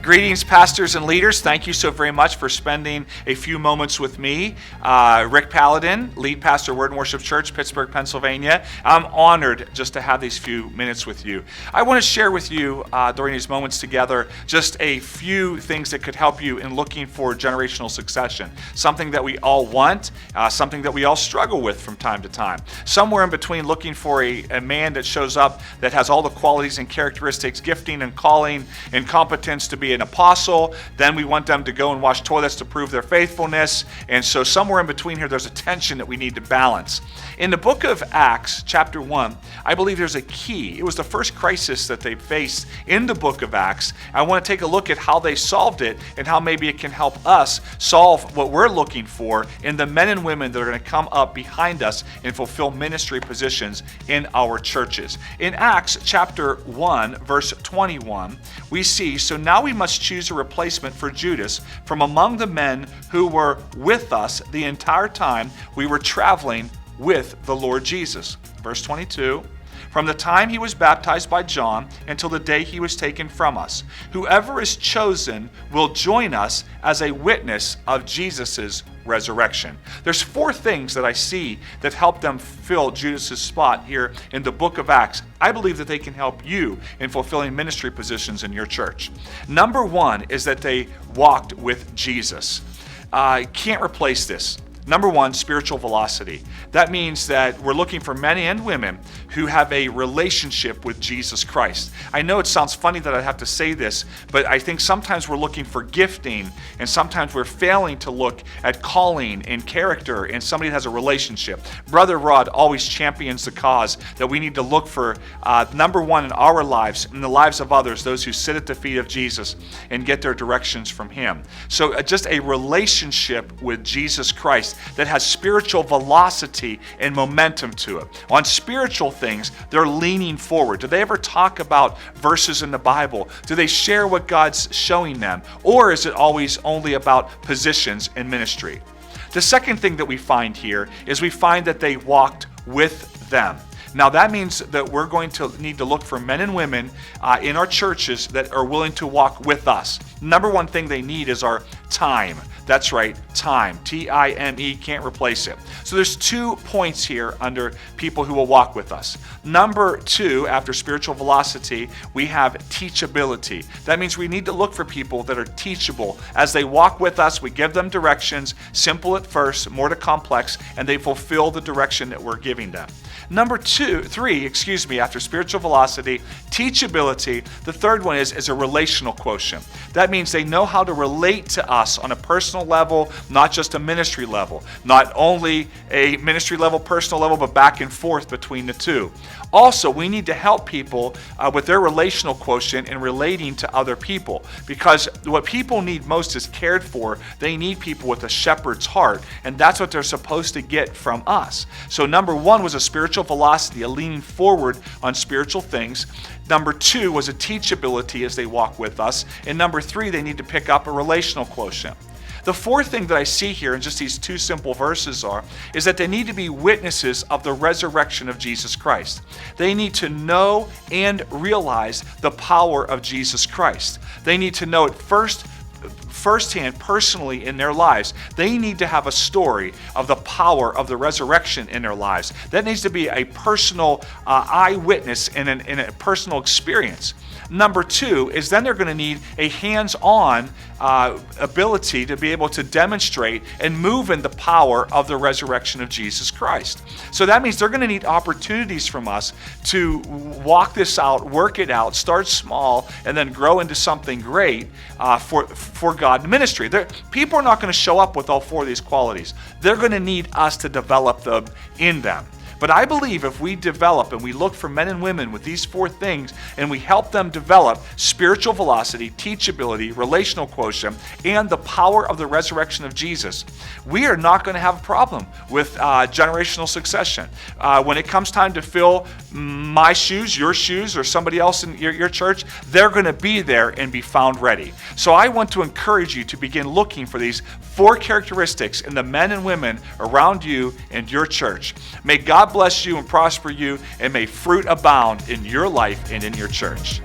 Greetings, pastors and leaders. Thank you so very much for spending a few moments with me. Rick Paladin, lead pastor, Word and Worship Church, Pittsburgh, Pennsylvania. I'm honored just to have these few minutes with you. I want to share with you during these moments together just a few things that could help you in looking for generational succession. Something that we all want, something that we all struggle with from time to time. Somewhere in between looking for a man that shows up that has all the qualities and characteristics, gifting and calling and competence to be an apostle, then we want them to go and wash toilets to prove their faithfulness. And so somewhere in between here, there's a tension that we need to balance. In the book of Acts, chapter 1, I believe there's a key. It was the first crisis that they faced in the book of Acts. I want to take a look at how they solved it and how maybe it can help us solve what we're looking for in the men and women that are going to come up behind us and fulfill ministry positions in our churches. In Acts chapter 1, verse 21, we see, so now we must choose a replacement for Judas from among the men who were with us the entire time we were traveling with the Lord Jesus. Verse 22, from the time he was baptized by John until the day he was taken from us, whoever is chosen will join us as a witness of Jesus' resurrection. There's four things that I see that help them fill Judas' spot here in the book of Acts. I believe that they can help you in fulfilling ministry positions in your church. Number one is that they walked with Jesus. Can't replace this. Number one, spiritual velocity. That means that we're looking for men and women who have a relationship with Jesus Christ. I know it sounds funny that I have to say this, but I think sometimes we're looking for gifting, and sometimes we're failing to look at calling and character and somebody that has a relationship. Brother Rod always champions the cause that we need to look for, number one, in our lives, in the lives of others, those who sit at the feet of Jesus and get their directions from Him. So just a relationship with Jesus Christ that has spiritual velocity and momentum to it. On spiritual things, they're leaning forward. Do they ever talk about verses in the Bible? Do they share what God's showing them? Or is it always only about positions in ministry? The second thing that we find here is we find that they walked with them. Now that means that we're going to need to look for men and women in our churches that are willing to walk with us. Number one thing they need is our time. That's right, time. T-I-M-E, can't replace it. So there's 2 points here under people who will walk with us. Number 2, after spiritual velocity, we have teachability. That means we need to look for people that are teachable. As they walk with us, we give them directions, simple at first, more to complex, and they fulfill the direction that we're giving them. Number 3, after spiritual velocity, teachability, the third one is a relational quotient. That means they know how to relate to us on a personal level, not just a ministry level. Not only a ministry level, personal level, but back and forth between the two. Also, we need to help people with their relational quotient in relating to other people, because what people need most is cared for. They need people with a shepherd's heart, and that's what they're supposed to get from us. So number 1 was a spiritual velocity, a leaning forward on spiritual things. Number 2 was a teachability as they walk with us. And number 3, they need to pick up a relational quotient. The fourth thing that I see here in just these 2 simple verses is that they need to be witnesses of the resurrection of Jesus Christ. They need to know and realize the power of Jesus Christ. They need to know it firsthand, personally in their lives. They need to have a story of the power of the resurrection in their lives. That needs to be a personal eyewitness in a personal experience. Number 2 is then they're going to need a hands-on ability to be able to demonstrate and move in the power of the resurrection of Jesus Christ. So that means they're going to need opportunities from us to walk this out, work it out, start small, and then grow into something great for God ministry. People are not going to show up with all 4 of these qualities. They're going to need us to develop them in them. But I believe if we develop and we look for men and women with these 4 things and we help them develop spiritual velocity, teachability, relational quotient, and the power of the resurrection of Jesus, we are not going to have a problem with generational succession. When it comes time to fill my shoes, your shoes, or somebody else in your church, they're going to be there and be found ready. So I want to encourage you to begin looking for these 4 characteristics in the men and women around you and your church. May God bless you and prosper you, and may fruit abound in your life and in your church.